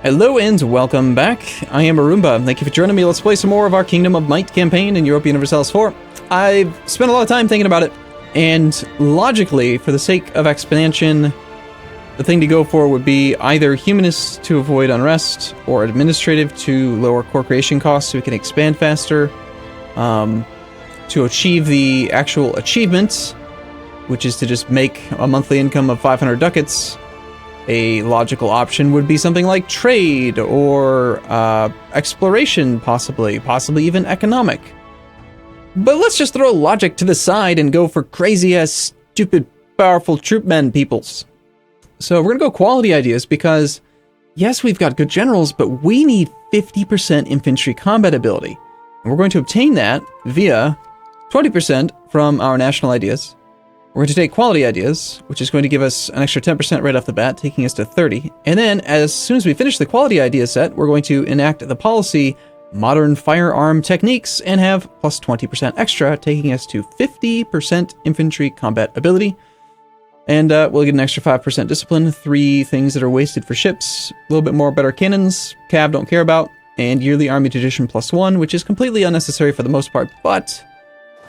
Hello and welcome back. I am Arumba. Thank you for joining me. Let's play some more of our Kingdom of Might campaign in Europa Universalis 4. I've spent a lot of time thinking about it, and logically, for the sake of expansion, the thing to go for would be either humanist to avoid unrest, or administrative to lower core creation costs so we can expand faster, to achieve the actual achievements, which is to just make a monthly income of 500 ducats. A logical option would be something like trade or exploration, possibly even economic. But let's just throw logic to the side and go for crazy-ass, stupid, powerful troopmen peoples. So we're going to go quality ideas because, yes, we've got good generals, but we need 50% infantry combat ability. And we're going to obtain that via 20% from our national ideas. We're going to take quality ideas, which is going to give us an extra 10% right off the bat, taking us to 30. And then, as soon as we finish the quality idea set, we're going to enact the policy modern firearm techniques and have plus 20% extra, taking us to 50% infantry combat ability. And we'll get an extra 5% discipline, 3 things that are wasted for ships, a little bit more better cannons, cav don't care about, and yearly army tradition plus 1, which is completely unnecessary for the most part, but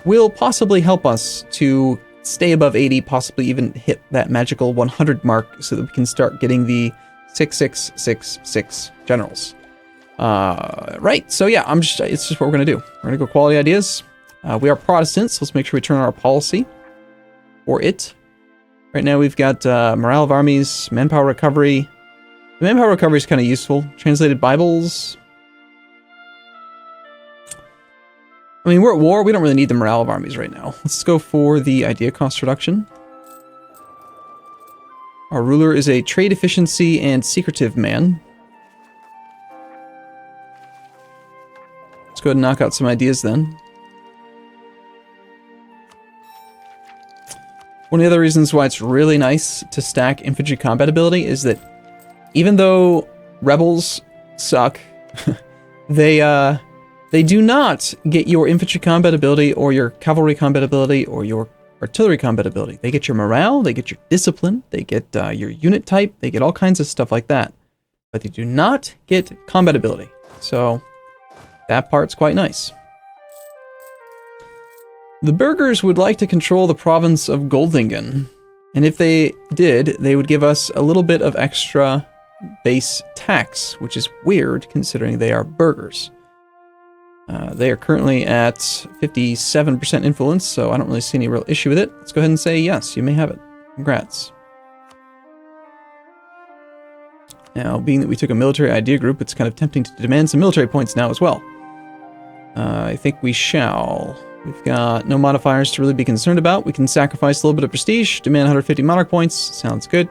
will possibly help us to stay above 80, possibly even hit that magical 100 mark so that we can start getting the 6666 generals. Right, so yeah, it's just what we're going to do. We're going to go quality ideas. We are Protestants, so let's make sure we turn on our policy for it. Right now we've got morale of armies, manpower recovery. The manpower recovery is kind of useful. Translated Bibles. I mean, we're at war. We don't really need the morale of armies right now. Let's go for the idea cost reduction. Our ruler is a trade efficiency and secretive man. Let's go ahead and knock out some ideas then. One of the other reasons why it's really nice to stack infantry combat ability is that even though rebels suck, they do not get your infantry combat ability or your cavalry combat ability or your artillery combat ability. They get your morale, they get your discipline, they get your unit type, they get all kinds of stuff like that. But they do not get combat ability. So that part's quite nice. The burghers would like to control the province of Goldingen. And if they did, they would give us a little bit of extra base tax, which is weird considering they are burghers. They are currently at 57% influence, so I don't really see any real issue with it. Let's go ahead and say yes, you may have it. Congrats. Now, being that we took a military idea group, it's kind of tempting to demand some military points now as well. I think we shall. We've got no modifiers to really be concerned about. We can sacrifice a little bit of prestige, demand 150 monarch points. Sounds good.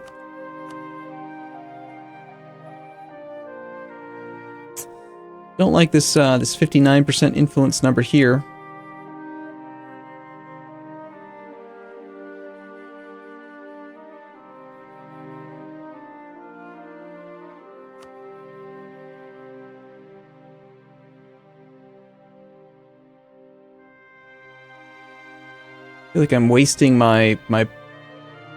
Don't like this 59% influence number here. I feel like I'm wasting my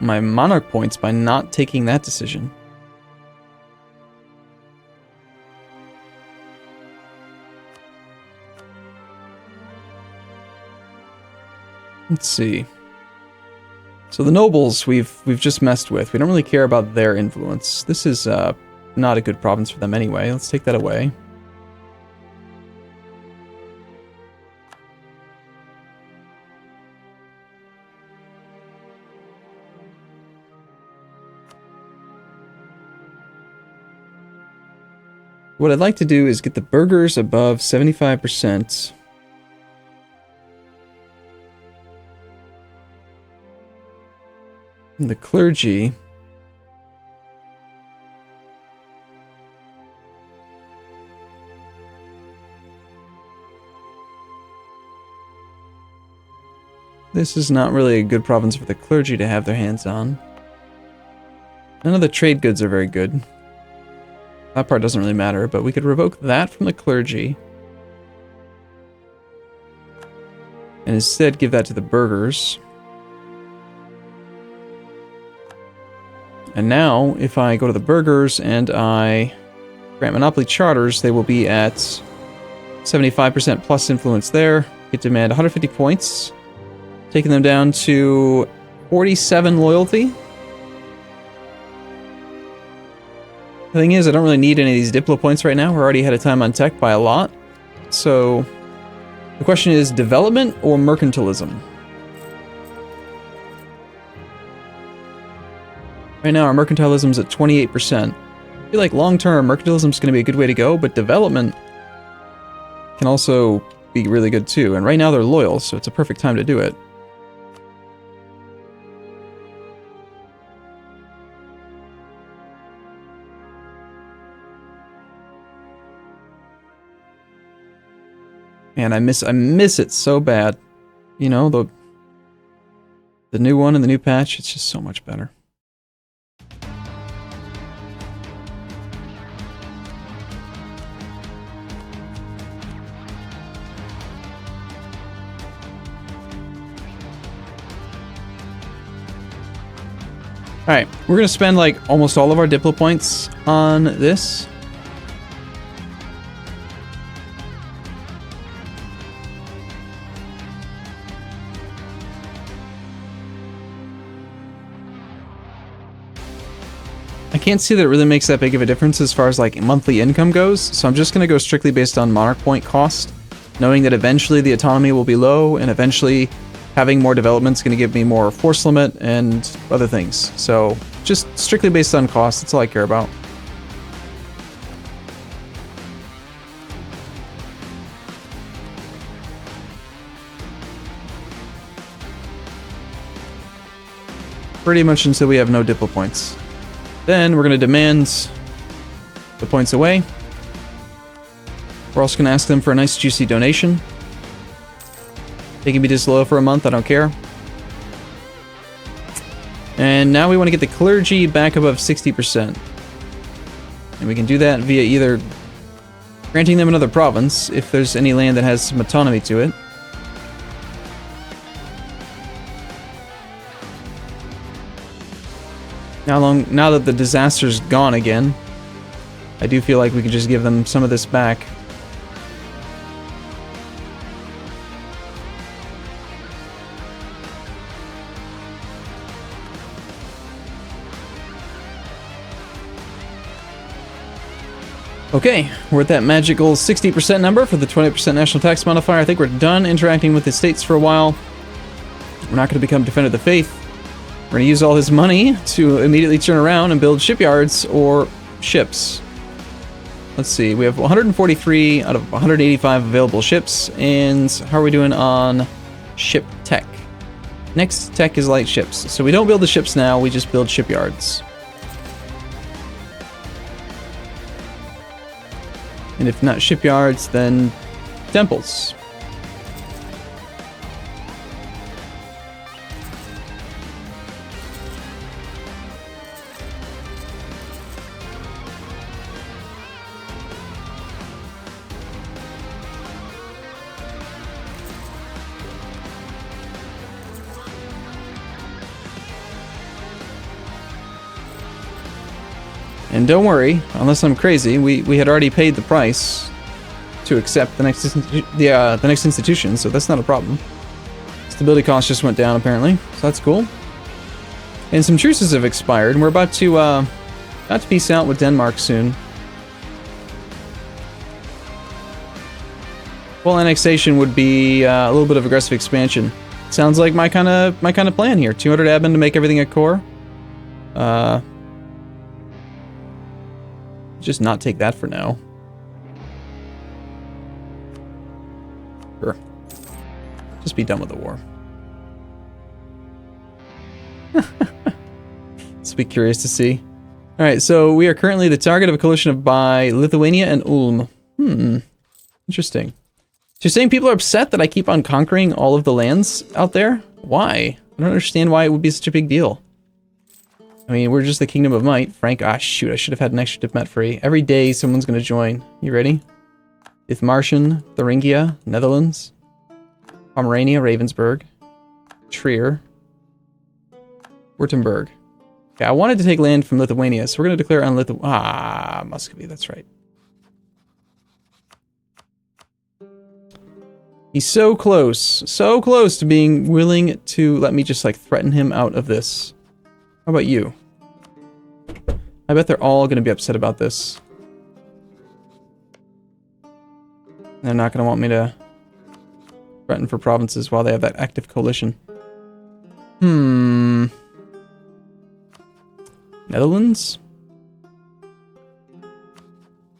monarch points by not taking that decision. Let's see. So the nobles we've just messed with. We don't really care about their influence. This is not a good province for them anyway. Let's take that away. What I'd like to do is get the burghers above 75%. And the clergy. This is not really a good province for the clergy to have their hands on. None of the trade goods are very good. That part doesn't really matter, but we could revoke that from the clergy. And instead give that to the burghers. And now, if I go to the burghers and I grant monopoly charters, they will be at 75% plus influence there. Get demand 150 points, taking them down to 47 loyalty. The thing is, I don't really need any of these Diplo points right now. We're already ahead of time on tech by a lot. So, the question is development or mercantilism? Right now, our mercantilism's at 28%. I feel like long-term, mercantilism's going to be a good way to go, but development can also be really good too. And right now, they're loyal, so it's a perfect time to do it. Man, I miss it so bad. You know, the new one and the new patch, it's just so much better. Alright, we're gonna spend like almost all of our Diplo points on this. I can't see that it really makes that big of a difference as far as like monthly income goes, so I'm just going to go strictly based on Monarch point cost, knowing that eventually the autonomy will be low, and eventually having more development is going to give me more force limit and other things. So just strictly based on cost, that's all I care about. Pretty much until we have no Diplo points. Then we're going to demand the points away. We're also going to ask them for a nice juicy donation. They can be disloyal for a month, I don't care. And now we want to get the clergy back above 60%. And we can do that via either granting them another province, if there's any land that has some autonomy to it. Now that the disaster's gone again, I do feel like we can just give them some of this back. Okay, we're at that magical 60% number for the 20% national tax modifier. I think we're done interacting with the states for a while. We're not going to become Defender of the Faith. We're going to use all his money to immediately turn around and build shipyards or ships. Let's see, we have 143 out of 185 available ships, and how are we doing on ship tech? Next tech is light ships. So we don't build the ships now, we just build shipyards. And if not shipyards, then temples. And don't worry, unless I'm crazy, we had already paid the price to accept the next institution, so that's not a problem. Stability cost just went down apparently, so that's cool. And some truces have expired, and we're about to peace out with Denmark soon. Full annexation would be a little bit of aggressive expansion. Sounds like my kind of plan here. 200 admin to make everything a core. Just not take that for now. Sure. Just be done with the war. Let's be curious to see. Alright, so we are currently the target of a coalition by Lithuania and Ulm. Interesting. So you're saying people are upset that I keep on conquering all of the lands out there? Why? I don't understand why it would be such a big deal. I mean, we're just the Kingdom of Might. Frank, shoot, I should have had an extra diplomat free. Every day someone's going to join. You ready? Ithmartian, Thuringia, Netherlands, Pomerania, Ravensburg, Trier, Württemberg. Okay, I wanted to take land from Lithuania, so we're going to declare on Muscovy, that's right. He's so close to being willing to let me just like threaten him out of this. How about you? I bet they're all going to be upset about this. They're not going to want me to threaten for provinces while they have that active coalition. Netherlands?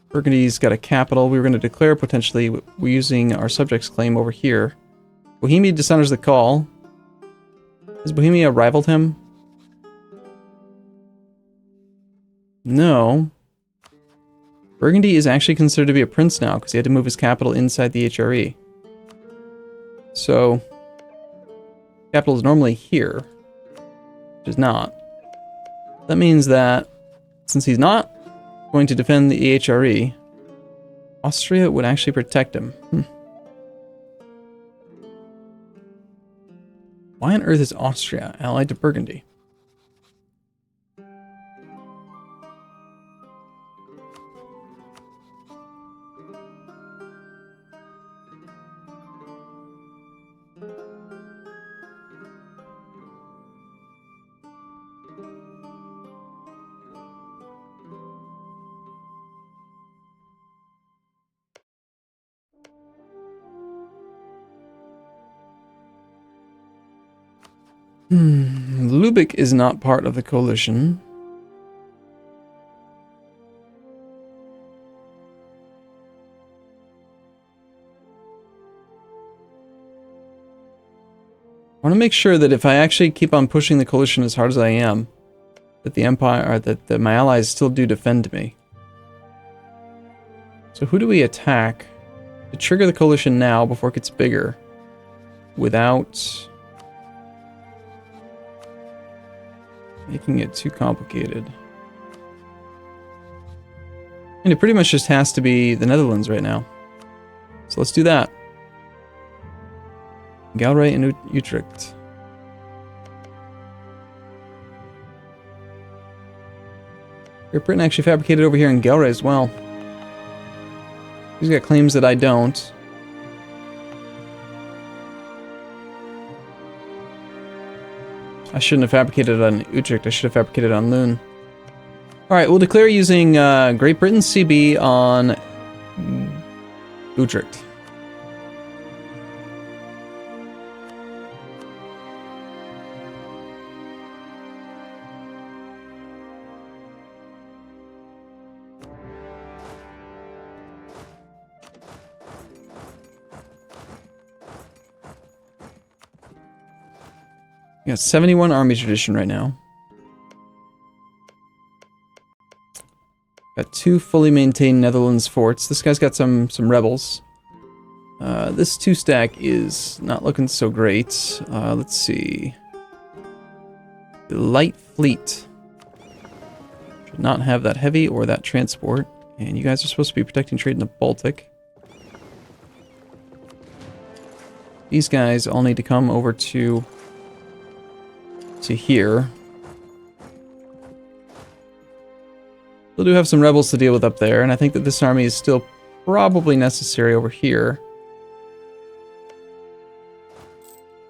Burgundy's got a capital. We were going to declare potentially. We're using our subjects claim over here. Bohemia dishonors the call. Has Bohemia rivaled him? No. Burgundy is actually considered to be a prince now because he had to move his capital inside the HRE. So, capital is normally here, which is not. That means that since he's not going to defend the HRE, Austria would actually protect him. Why on earth is Austria allied to Burgundy? Lubeck is not part of the coalition. I want to make sure that if I actually keep on pushing the coalition as hard as I am, that the Empire, or that my allies still do defend me. So who do we attack to trigger the coalition now before it gets bigger without making it too complicated? And it pretty much just has to be the Netherlands right now. So let's do that. Galray and Utrecht. Great Britain actually fabricated over here in Galray as well. He's got claims that I don't. I shouldn't have fabricated on Utrecht, I should have fabricated on Lune. Alright, we'll declare using Great Britain CB on Utrecht. We got 71 army tradition right now. Got 2 fully maintained Netherlands forts. This guy's got some rebels. This 2-stack is not looking so great. Let's see. The light fleet should not have that heavy or that transport. And you guys are supposed to be protecting trade in the Baltic. These guys all need to come over to here. We'll do have some rebels to deal with up there, and I think that this army is still probably necessary over here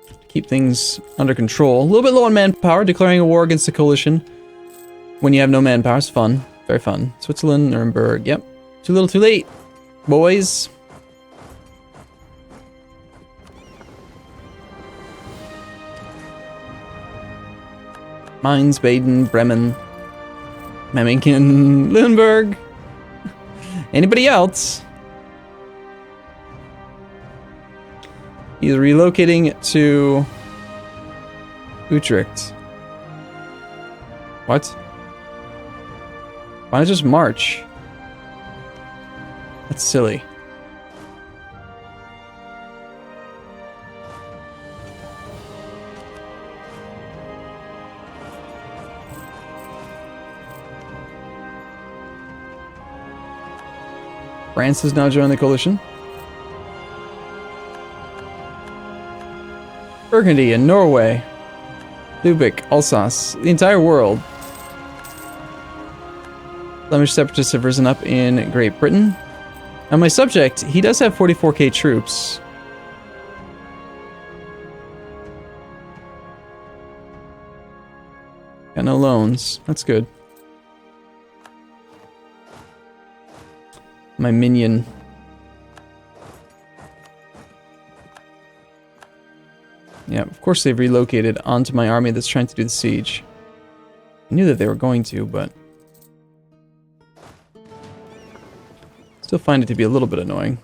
to keep things under control. A little bit low on manpower. Declaring a war against the coalition when you have no manpower is fun. Very fun. Switzerland, Nuremberg. Yep. Too little, too late, boys. Mainz, Baden, Bremen, Memmingen, Lüneburg. Anybody else? He's relocating to Utrecht. What? Why not just march? That's silly. France has now joined the coalition. Burgundy and Norway. Lubeck, Alsace, the entire world. Flemish separatists have risen up in Great Britain. Now my subject, he does have 44k troops. no loans. That's good. My minion. Yeah, of course they've relocated onto my army that's trying to do the siege. I knew that they were going to, but... still find it to be a little bit annoying.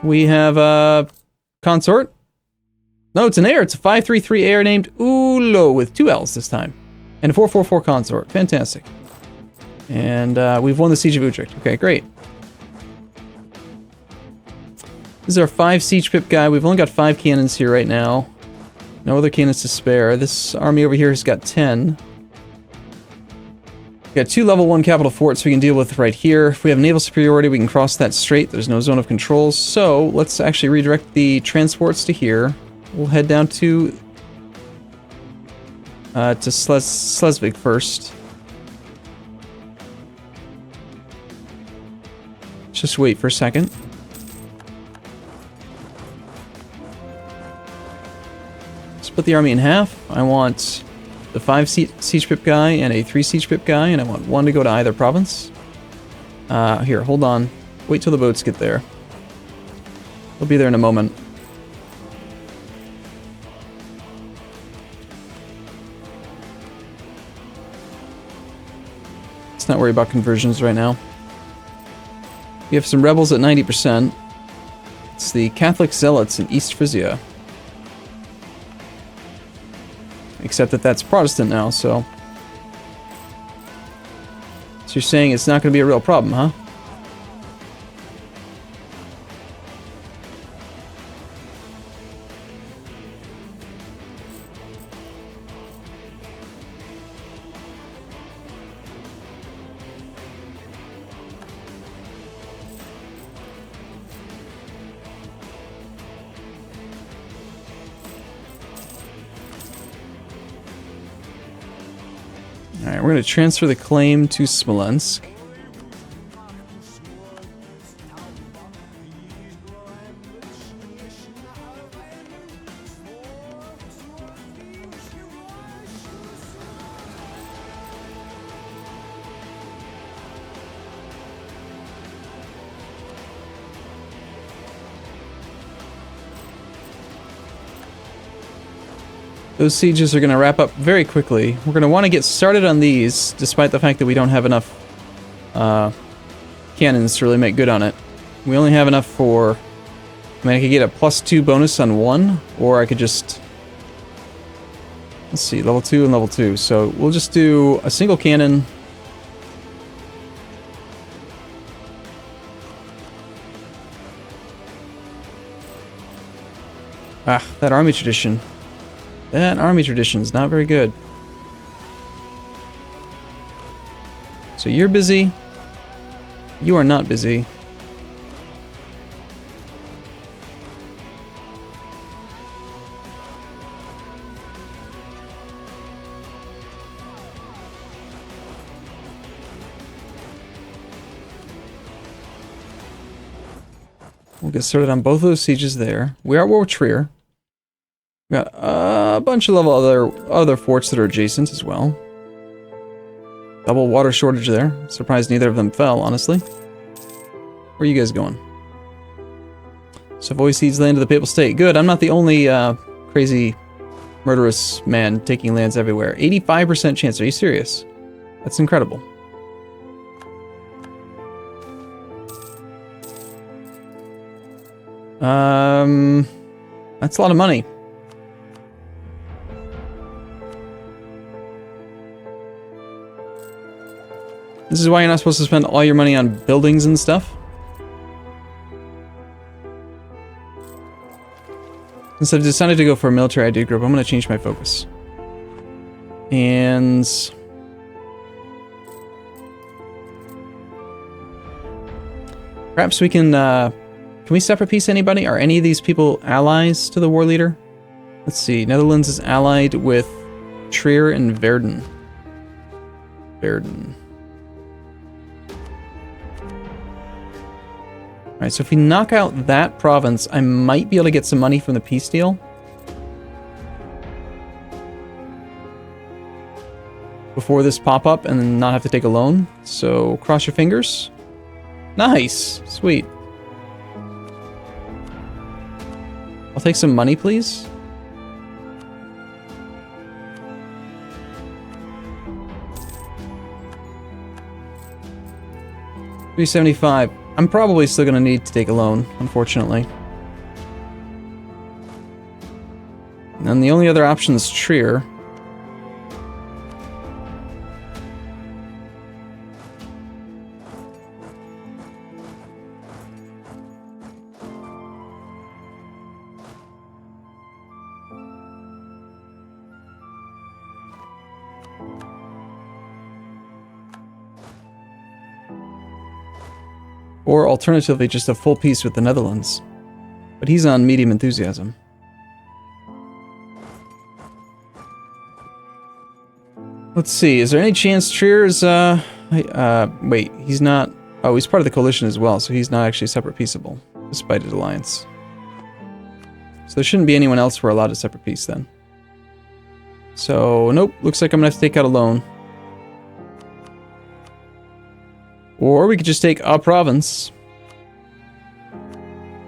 We have a consort. No, it's an heir. It's a 533 heir named Ulo with 2 L's this time. And a 444 consort. Fantastic. And we've won the Siege of Utrecht. Okay, great. This is our 5 siege pip guy. We've only got 5 cannons here right now. No other cannons to spare. This army over here has got 10. We got 2 level 1 capital forts we can deal with right here. If we have naval superiority, we can cross that strait. There's no zone of control. So let's actually redirect the transports to here. We'll head down to Schleswig first. Just wait for a second. Split the army in half. I want the 5 siege pip guy and a 3 siege pip guy, and I want 1 to go to either province. Here, hold on. Wait till the boats get there. They'll be there in a moment. Let's not worry about conversions right now. We have some rebels at 90%. It's the Catholic Zealots in East Frisia. Except that that's Protestant now, so... So you're saying it's not going to be a real problem, huh? Alright, we're going to transfer the claim to Smolensk. Those sieges are going to wrap up very quickly. We're going to want to get started on these, despite the fact that we don't have enough cannons to really make good on it. We only have enough for... I mean, I could get a +2 bonus on 1, or I could just... Let's see, level 2 and level 2. So we'll just do a single cannon. Ah, that army tradition. That army tradition is not very good. So you're busy. You are not busy. We'll get started on both of those sieges there. We are at war with Trier. We got a bunch of other forts that are adjacent as well. Double water shortage there. Surprised neither of them fell, honestly. Where are you guys going? Savoy cedes land to the Papal State. Good, I'm not the only crazy, murderous man taking lands everywhere. 85% chance, are you serious? That's incredible. That's a lot of money. This is why you're not supposed to spend all your money on buildings and stuff. Since I've decided to go for a military idea group, I'm going to change my focus. And... perhaps we can we separate peace anybody? Are any of these people allies to the war leader? Let's see. Netherlands is allied with Trier and Verden. Verden. Alright, so if we knock out that province, I might be able to get some money from the peace deal. before this pop-up and then not have to take a loan. So cross your fingers. Nice. Sweet. I'll take some money, please. $375. I'm probably still going to need to take a loan, unfortunately. And the only other option is Trier. Or alternatively, just a full peace with the Netherlands. But he's on medium enthusiasm. Let's see, is there any chance Trier's, wait, he's not... Oh, he's part of the coalition as well, so he's not actually separate peaceable, despite his alliance. So there shouldn't be anyone else we're allowed to separate peace then. So, nope, looks like I'm gonna have to take out a loan. Or we could just take a province.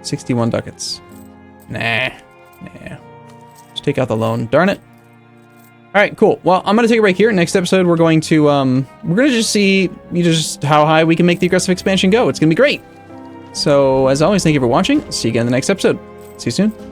61 ducats. Nah. Just take out the loan. Darn it. Alright, cool. Well, I'm gonna take a break here. Next episode, we're going to, just see just how high we can make the aggressive expansion go. It's gonna be great. So, as always, thank you for watching. See you again in the next episode. See you soon.